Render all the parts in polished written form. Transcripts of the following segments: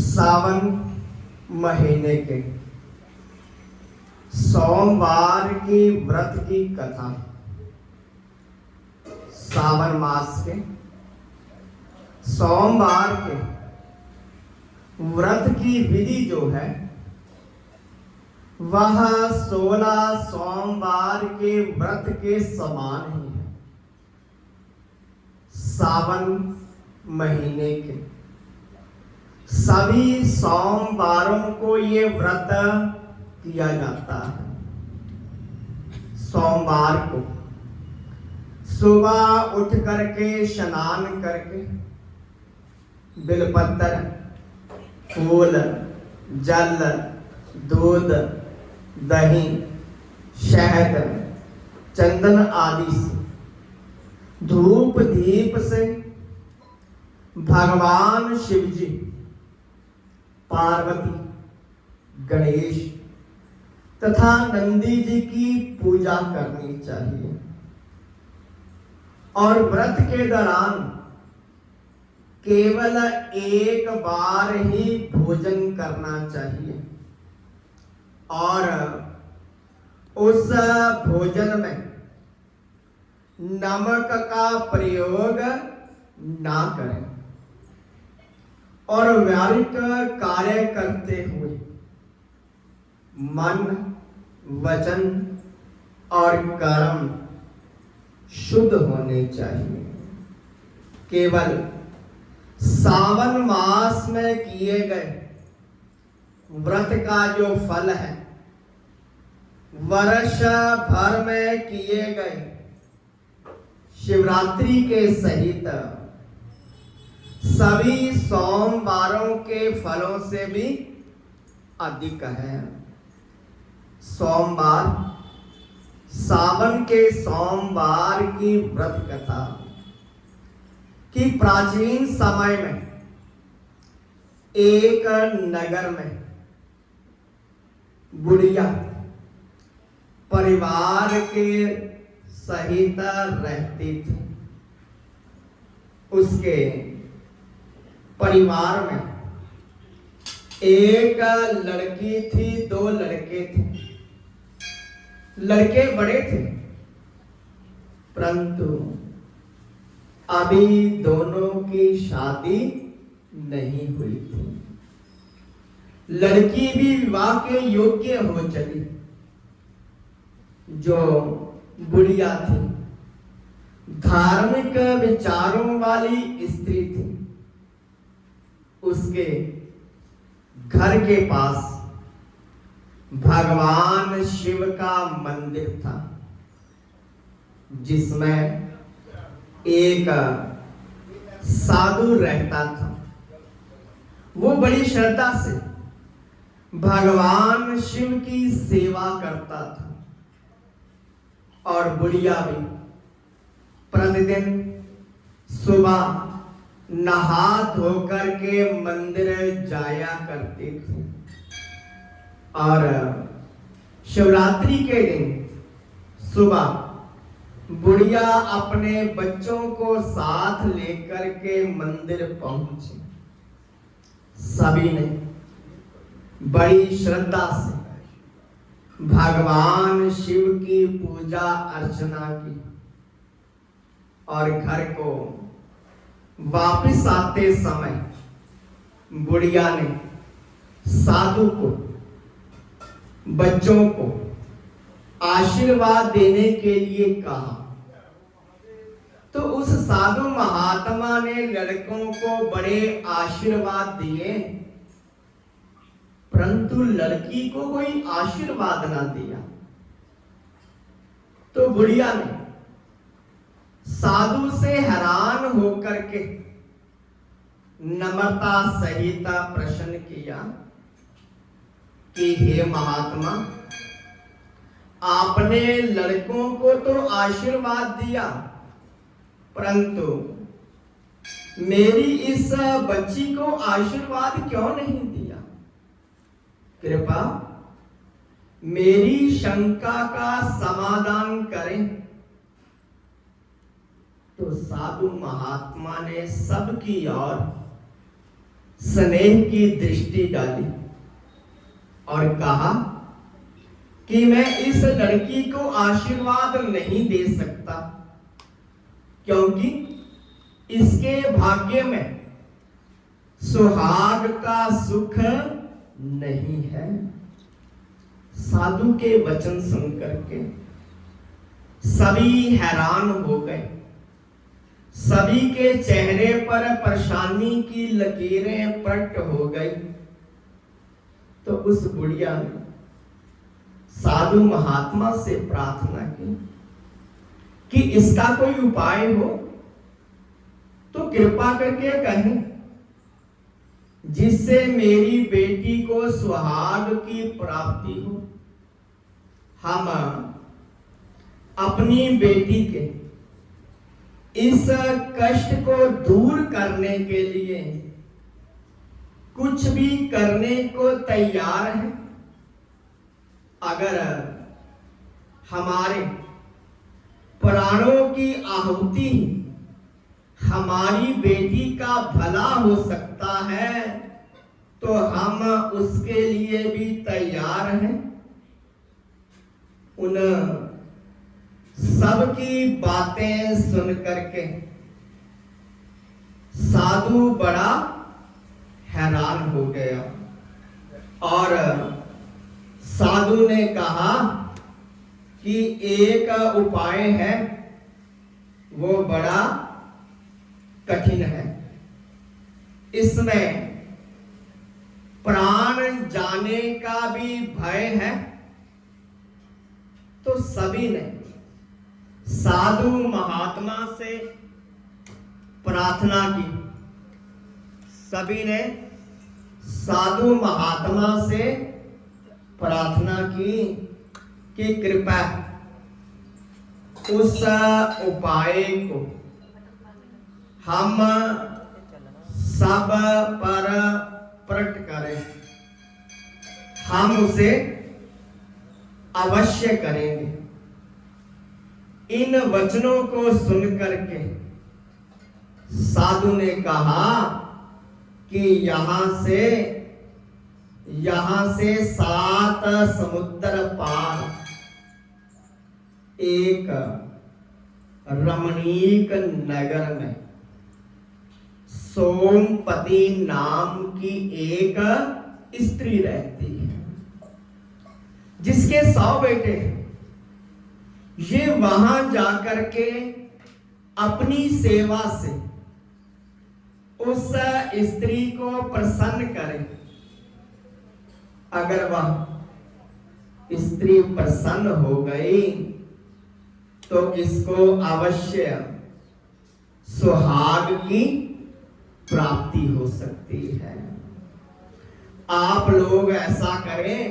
सावन महीने के सोमवार की व्रत की कथा। सावन मास के सोमवार के व्रत की विधि जो है वह 16 सोमवार के व्रत के समान ही है। सावन महीने के सभी सोमवारों को ये व्रत किया जाता है। सोमवार को सुबह उठ करके स्नान करके बिलपत्र, फूल, जल, दूध, दही, शहद, चंदन आदि से धूप दीप से भगवान शिव जी, पार्वती, गणेश तथा नंदी जी की पूजा करनी चाहिए। और व्रत के दौरान केवल एक बार ही भोजन करना चाहिए और उस भोजन में नमक का प्रयोग ना करें और व्यावहारिक कार्य करते हुए मन, वचन और कर्म शुद्ध होने चाहिए। केवल सावन मास में किए गए व्रत का जो फल है वर्ष भर में किए गए शिवरात्रि के सहित सभी सोमवारों के फलों से भी अधिक है। सोमवार, सावन के सोमवार की व्रत कथा कि प्राचीन समय में एक नगर में बुढ़िया परिवार के सहित रहती थी। उसके परिवार में एक लड़की थी, 2 लड़के थे। लड़के बड़े थे परंतु अभी दोनों की शादी नहीं हुई थी। लड़की भी विवाह के योग्य हो चली। जो बुढ़िया थी धार्मिक विचारों वाली स्त्री थी। उसके घर के पास भगवान शिव का मंदिर था जिसमें एक साधु रहता था। वो बड़ी श्रद्धा से भगवान शिव की सेवा करता था और बुढ़िया भी प्रतिदिन सुबह नहा धोकर के मंदिर जाया करती थी और शिवरात्रि के दिन सुबह बुढ़िया अपने बच्चों को साथ लेकर के मंदिर पहुंची। सभी ने बड़ी श्रद्धा से भगवान शिव की पूजा अर्चना की और घर को वापस आते समय बुढ़िया ने साधु को, बच्चों को आशीर्वाद देने के लिए कहा। तो उस साधु महात्मा ने लड़कों को बड़े आशीर्वाद दिए परंतु लड़की को कोई आशीर्वाद ना दिया। तो बुढ़िया ने साधु से हैरान होकर के नम्रता सहित प्रश्न किया कि हे महात्मा, आपने लड़कों को तो आशीर्वाद दिया परंतु मेरी इस बच्ची को आशीर्वाद क्यों नहीं दिया? कृपा मेरी शंका का समाधान करें। तो साधु महात्मा ने सबकी ओर स्नेह की दृष्टि डाली और कहा कि मैं इस लड़की को आशीर्वाद नहीं दे सकता, क्योंकि इसके भाग्य में सुहाग का सुख नहीं है। साधु के वचन सुनकर के सभी हैरान हो गए। सभी के चेहरे पर परेशानी की लकीरें प्रकट हो गई। तो उस बुढ़िया ने साधु महात्मा से प्रार्थना की कि इसका कोई उपाय हो तो कृपा करके कहें, जिससे मेरी बेटी को सुहाग की प्राप्ति हो। हम अपनी बेटी के इस कष्ट को दूर करने के लिए कुछ भी करने को तैयार हैं। अगर हमारे प्राणों की आहुति हमारी बेटी का भला हो सकता है तो हम उसके लिए भी तैयार हैं। उन सबकी बातें सुन करके साधु बड़ा हैरान हो गया और साधु ने कहा कि एक उपाय है, वो बड़ा कठिन है। इसमें प्राण जाने का भी भय है। तो सभी ने साधु महात्मा से प्रार्थना की। सभी ने साधु महात्मा से प्रार्थना की कि कृपया उस उपाय को हम सब पर प्रकट करें। हम उसे अवश्य करेंगे। इन वचनों को सुन करके साधु ने कहा कि यहां से 7 समुद्र पार एक रमणीक नगर में सोमपति नाम की एक स्त्री रहती है, जिसके 100 बेटे हैं। ये वहां जाकर के अपनी सेवा से उस स्त्री को प्रसन्न करें। अगर वह स्त्री प्रसन्न हो गई तो इसको अवश्य सुहाग की प्राप्ति हो सकती है। आप लोग ऐसा करें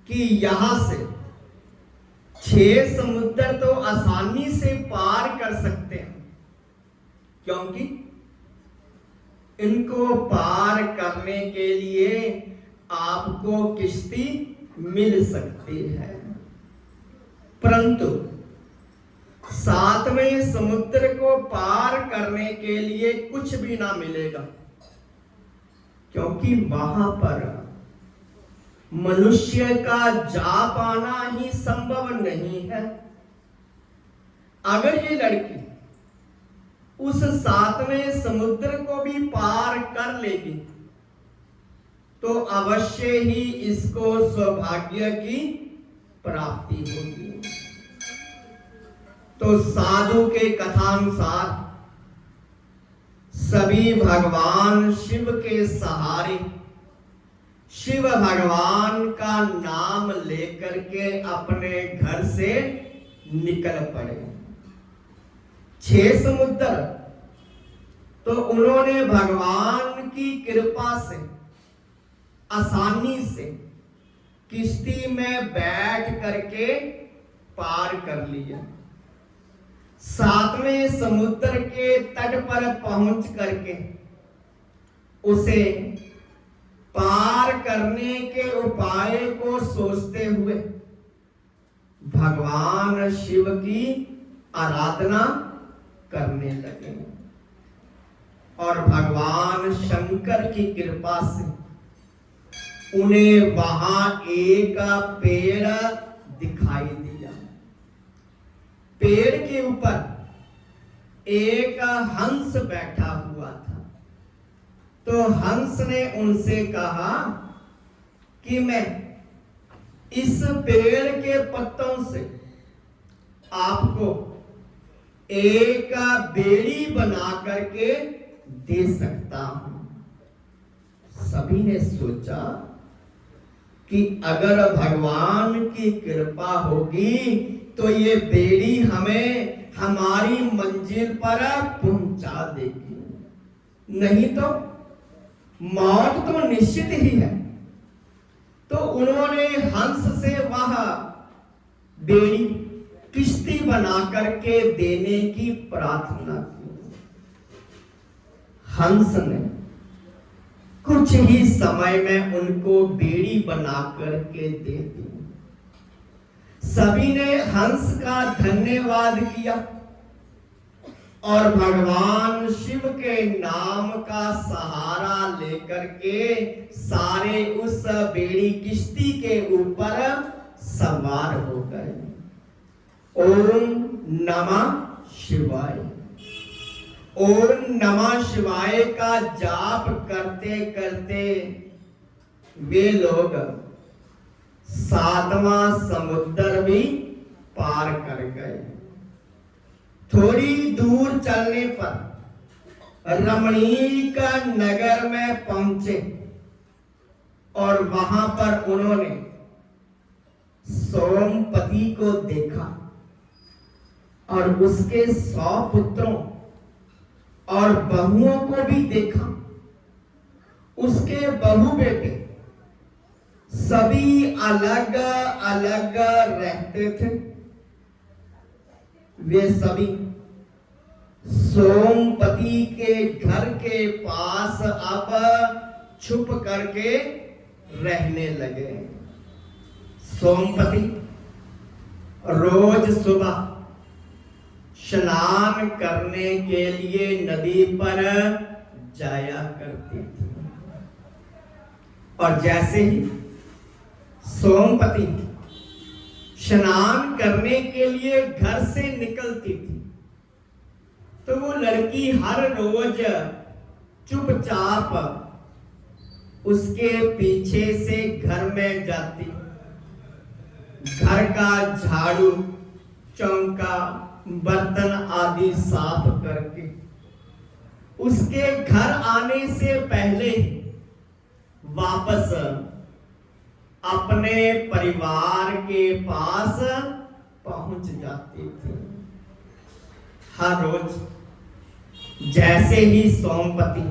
कि यहां से 6 समुद्र तो आसानी से पार कर सकते हैं, क्योंकि इनको पार करने के लिए आपको किश्ती मिल सकती है। परंतु 7वें समुद्र को पार करने के लिए कुछ भी ना मिलेगा, क्योंकि वहां पर मनुष्य का जा पाना ही संभव नहीं है। अगर ये लड़की उस 7वें समुद्र को भी पार कर लेगी तो अवश्य ही इसको सौभाग्य की प्राप्ति होगी। तो साधु के कथानुसार सभी भगवान शिव के सहारे शिव भगवान का नाम लेकर के अपने घर से निकल पड़े। 6 समुद्र तो उन्होंने भगवान की कृपा से आसानी से किश्ती में बैठ करके पार कर लिया। 7वें समुद्र के तट पर पहुंच करके उसे पार करने के उपाय को सोचते हुए भगवान शिव की आराधना करने लगे। और भगवान शंकर की कृपा से उन्हें वहां एक पेड़ दिखाई दिया। पेड़ के ऊपर एक हंस बैठा हुआ था। तो हंस ने उनसे कहा कि मैं इस पेड़ के पत्तों से आपको एक बेड़ी बना करके दे सकता हूं। सभी ने सोचा कि अगर भगवान की कृपा होगी तो ये बेड़ी हमें हमारी मंजिल पर पहुंचा देगी, नहीं तो मौत तो निश्चित ही है। तो उन्होंने हंस से वह बेड़ी किश्ती बना करके देने की प्रार्थना की। हंस ने कुछ ही समय में उनको बेड़ी बना करके दे दी। सभी ने हंस का धन्यवाद किया और भगवान शिव के नाम का सहारा लेकर के सारे उस बेड़ी किश्ती के ऊपर सवार हो गए। ओम नमः शिवाय, ओम नमः शिवाय का जाप करते करते वे लोग 7वां समुद्र भी पार कर गए। थोड़ी दूर चलने पर रमणीक नगर में पहुंचे और वहां पर उन्होंने सोमपति को देखा और उसके 100 पुत्रों और बहुओं को भी देखा। उसके बहू बेटे सभी अलग अलग रहते थे। वे सभी सोमपति के घर के पास अब छुप करके रहने लगे। सोमपति रोज सुबह स्नान करने के लिए नदी पर जाया करती थी और जैसे ही सोमपति स्नान करने के लिए घर से निकलती थी तो वो लड़की हर रोज चुपचाप उसके पीछे से घर में जाती, घर का झाड़ू चौका बर्तन आदि साफ करके उसके घर आने से पहले वापस अपने परिवार के पास पहुंच जाती थी। हर रोज जैसे ही सोमपति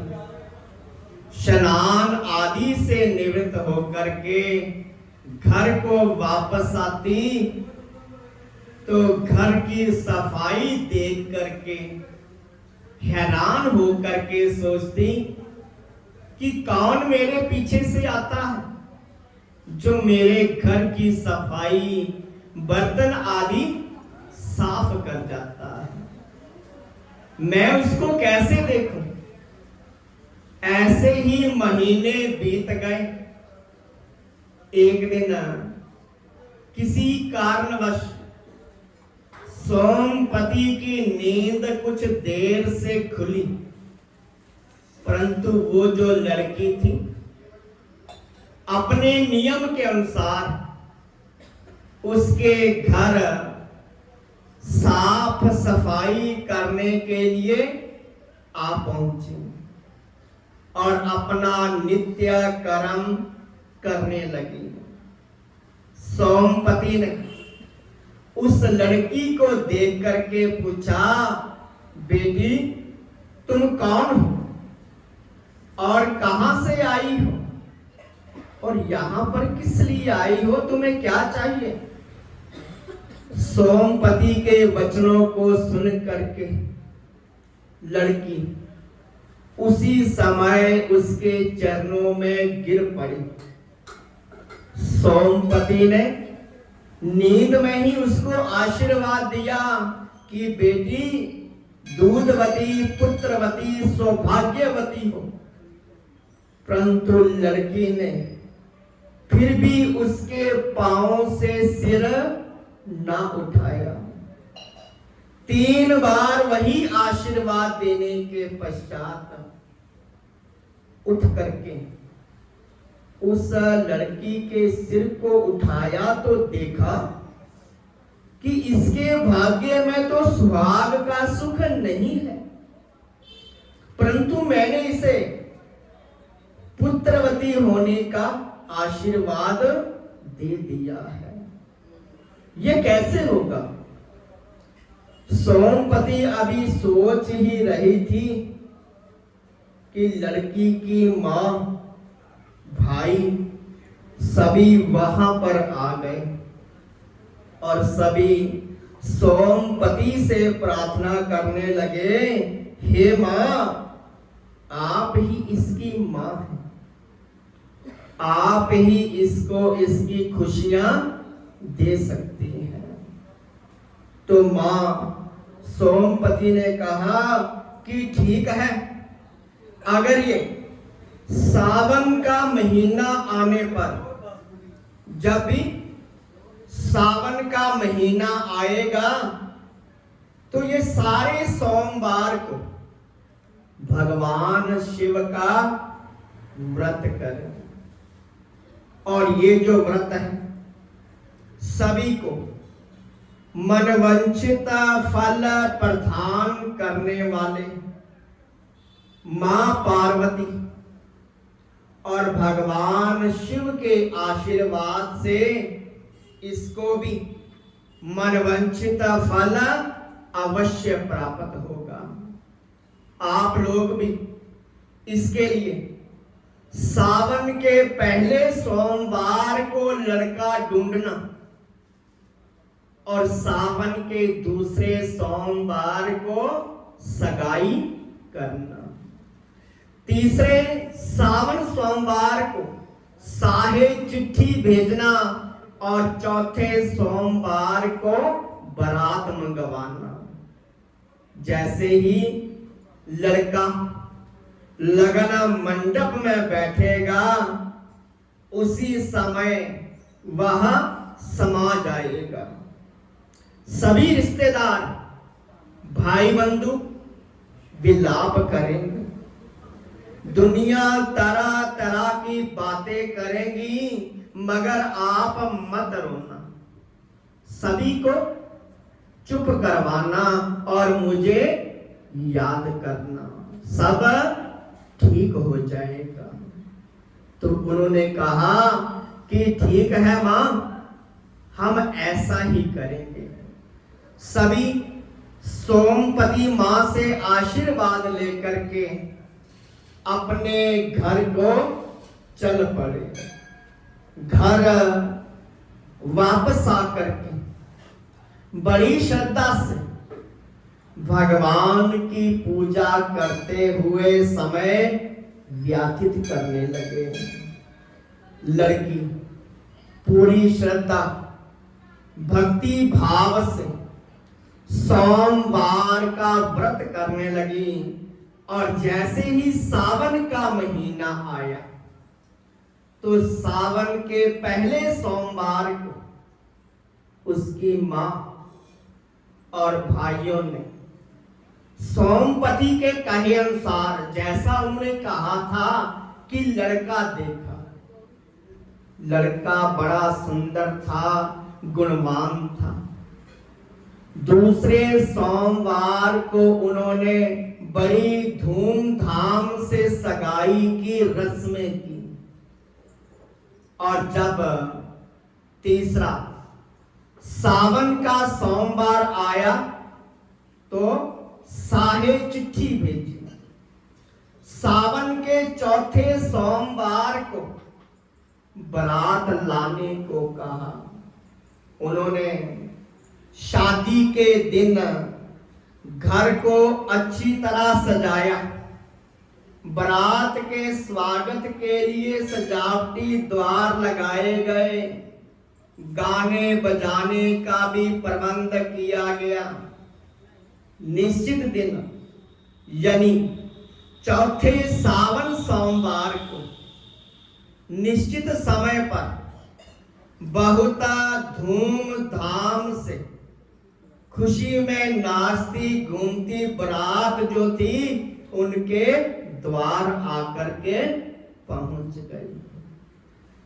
स्नान आदि से निवृत्त होकर के घर को वापस आती तो घर की सफाई देख करके हैरान होकर के सोचती कि कौन मेरे पीछे से आता है जो मेरे घर की सफाई बर्तन आदि साफ कर जाता है। मैं उसको कैसे देखूं? ऐसे ही महीने बीत गए। एक दिन किसी कारणवश सोमपति की नींद कुछ देर से खुली, परंतु वो जो लड़की थी अपने नियम के अनुसार उसके घर साफ सफाई करने के लिए आ पहुंची और अपना नित्य कर्म करने लगी। सोमपति ने उस लड़की को देख करके पूछा, बेटी तुम कौन हो और कहां से आई हो और यहां पर किस लिए आई हो? तुम्हें क्या चाहिए? सोमपति के वचनों को सुन करके लड़की उसी समय उसके चरणों में गिर पड़ी। सोमपति ने नींद में ही उसको आशीर्वाद दिया कि बेटी दूधवती पुत्रवती सौभाग्यवती हो, परंतु लड़की ने फिर भी उसके पांव से सिर ना उठाया। 3 बार वही आशीर्वाद देने के पश्चात उठ करके उस लड़की के सिर को उठाया तो देखा कि इसके भाग्य में तो सुहाग का सुख नहीं है, परंतु मैंने इसे पुत्रवती होने का आशीर्वाद दे दिया है। ये कैसे होगा? सोमपति अभी सोच ही रही थी कि लड़की की मां भाई सभी वहां पर आ गए और सभी सोमपति से प्रार्थना करने लगे, हे मां, आप ही इसकी मां हैं, आप ही इसको इसकी खुशियां दे सकती हैं। तो मां सोमपति ने कहा कि ठीक है, अगर ये सावन का महीना आने पर, जब भी सावन का महीना आएगा तो ये सारे सोमवार को भगवान शिव का व्रत करें, और ये जो व्रत है सभी को मनवंचित फल प्रदान करने वाले मां पार्वती और भगवान शिव के आशीर्वाद से इसको भी मनवंचित फल अवश्य प्राप्त होगा। आप लोग भी इसके लिए सावन के पहले सोमवार को लड़का ढूंढना और सावन के दूसरे सोमवार को सगाई करना, तीसरे सावन सोमवार को साहे चिट्ठी भेजना और चौथे सोमवार को बारात मंगवाना। जैसे ही लड़का लगन मंडप में बैठेगा उसी समय वह समा जाएगा। सभी रिश्तेदार भाई बंधु विलाप करेंगे, दुनिया तरह तरह की बातें करेंगी, मगर आप मत रोना, सभी को चुप करवाना और मुझे याद करना, सब ठीक हो जाएगा। तो उन्होंने कहा कि ठीक है मां, हम ऐसा ही करेंगे। सभी सोमपति मां से आशीर्वाद लेकर के अपने घर को चल पड़े। घर वापस आकर के बड़ी श्रद्धा से भगवान की पूजा करते हुए समय व्यतीत करने लगे। लड़की पूरी श्रद्धा भक्ति भाव से सोमवार का व्रत करने लगी, और जैसे ही सावन का महीना आया तो सावन के पहले सोमवार को उसकी मां और भाइयों ने सोमपति के कहे अनुसार, जैसा उन्होंने कहा था कि लड़का देखा, लड़का बड़ा सुंदर था, गुणवान था। दूसरे सोमवार को उन्होंने बड़ी धूमधाम से सगाई की रस्में की, और जब तीसरा सावन का सोमवार आया तो साहे चिट्ठी भेजी। सावन के चौथे सोमवार को बारात लाने को कहा। उन्होंने शादी के दिन घर को अच्छी तरह सजाया, बारात के स्वागत के लिए सजावटी द्वार लगाए गए, गाने बजाने का भी प्रबंध किया गया। निश्चित दिन यानी चौथे सावन सोमवार को निश्चित समय पर बहुत धूमधाम से खुशी में नाचती घूमती बारात जो थी उनके द्वार आकर के पहुंच गई।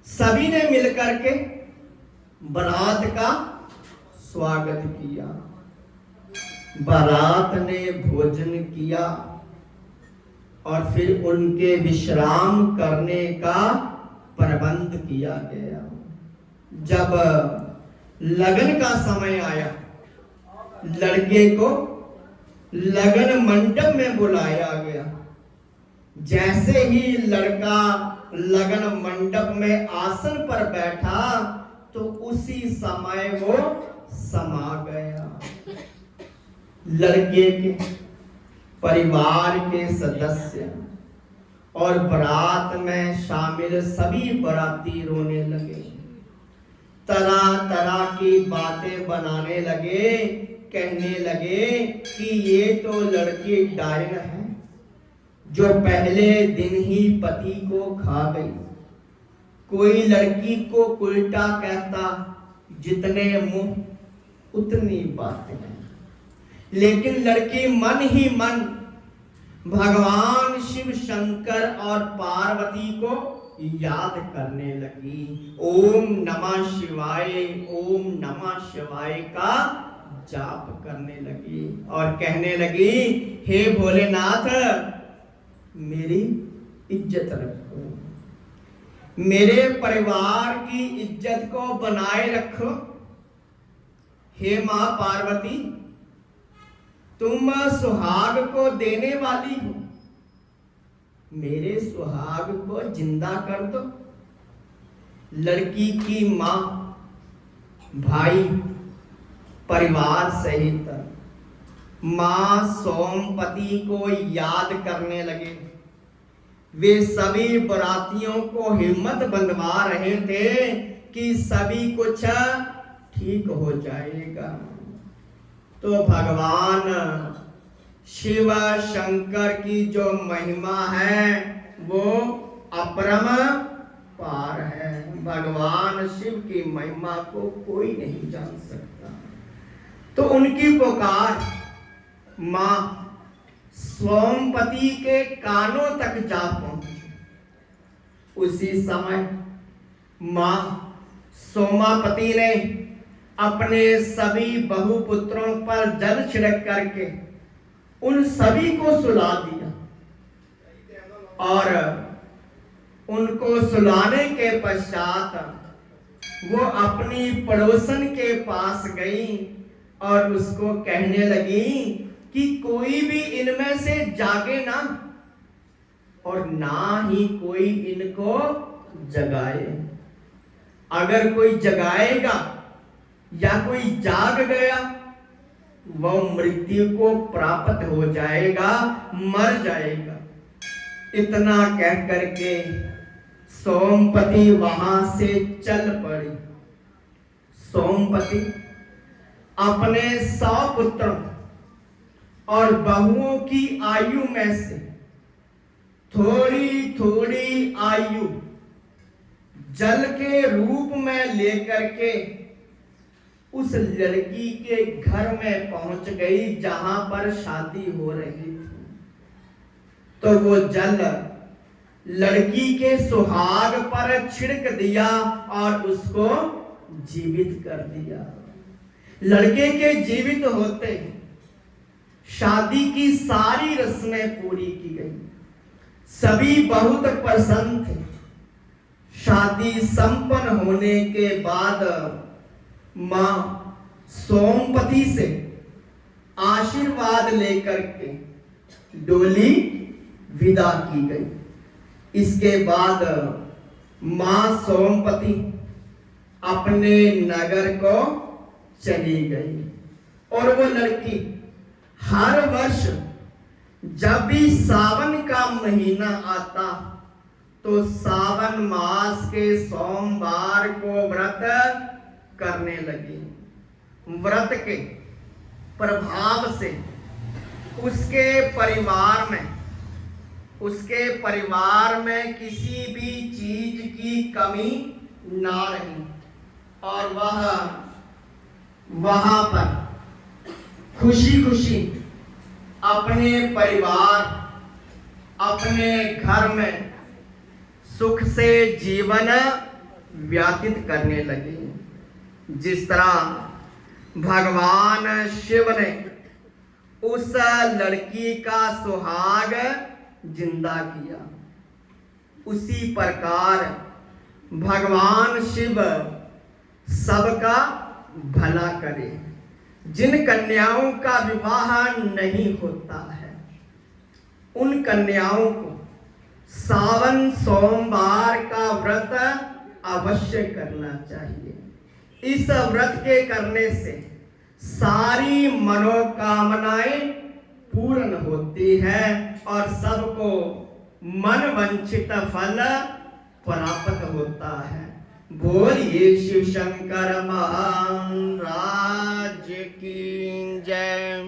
सभी ने मिलकर के बारात का स्वागत किया। बारात ने भोजन किया और फिर उनके विश्राम करने का प्रबंध किया गया। जब लगन का समय आया, लड़के को लगन मंडप में बुलाया गया। जैसे ही लड़का लगन मंडप में आसन पर बैठा तो उसी समय वो समा गया। लड़के के परिवार के सदस्य और बारात में शामिल सभी बाराती रोने लगे, तरह तरह की बातें बनाने लगे, कहने लगे कि ये तो लड़की डायन है जो पहले दिन ही पति को खा गई। कोई लड़की को उल्टा कहता, जितने मुंह उतनी बातें। लेकिन लड़की मन ही मन भगवान शिव शंकर और पार्वती को याद करने लगी। ओम नमः शिवाय, ओम नमः शिवाय का जाप करने लगी और कहने लगी, हे भोलेनाथ मेरी इज्जत रखो, मेरे परिवार की इज्जत को बनाए रखो। हे मां पार्वती, तुम सुहाग को देने वाली हो, मेरे सुहाग को जिंदा कर दो। लड़की की मां, भाई, परिवार सहित मां सोमपति को याद करने लगे। वे सभी बारातियों को हिम्मत बंधवा रहे थे कि सभी कुछ ठीक हो जाएगा। तो भगवान शिव शंकर की जो महिमा है वो अपरंपार है। भगवान शिव की महिमा को कोई नहीं जान सकता। तो उनकी पुकार मां सोमपति के कानों तक जा पहुंची। उसी समय मां सोमापति ने अपने सभी बहुपुत्रों पर जल छिड़क करके उन सभी को सुला दिया और उनको सुलाने के पश्चात वो अपनी पड़ोसन के पास गई और उसको कहने लगी कि कोई भी इनमें से जागे ना और ना ही कोई इनको जगाए। अगर कोई जगाएगा या कोई जाग गया वह मृत्यु को प्राप्त हो जाएगा, मर जाएगा। इतना कह करके सोमपति वहां से चल पड़ी। सोमपति अपने 100 पुत्रों और बहुओं की आयु में से थोड़ी थोड़ी आयु जल के रूप में लेकर के उस लड़की के घर में पहुंच गई जहां पर शादी हो रही थी। तो वो जल लड़की के सुहाग पर छिड़क दिया और उसको जीवित कर दिया। लड़के के जीवित होते शादी की सारी रस्में पूरी की गई। सभी बहुत प्रसन्न थे। शादी संपन्न होने के बाद मां सोमपति से आशीर्वाद लेकर के डोली विदा की गई। इसके बाद मां सोमपति अपने नगर को चली गई और वो लड़की हर वर्ष जब भी सावन का महीना आता तो सावन मास के सोमवार को व्रत करने लगी। व्रत के प्रभाव से उसके परिवार में किसी भी चीज की कमी ना रही और वह वहां पर खुशी खुशी अपने परिवार, अपने घर में सुख से जीवन व्यतीत करने लगे। जिस तरह भगवान शिव ने उस लड़की का सुहाग जिंदा किया, उसी प्रकार भगवान शिव सबका भला करे। जिन कन्याओं का विवाह नहीं होता है उन कन्याओं को सावन सोमवार का व्रत अवश्य करना चाहिए। इस व्रत के करने से सारी मनोकामनाएं पूर्ण होती है और सबको मन वांछित फल प्राप्त होता है। बोलिए शिव शंकर महाराज की जय।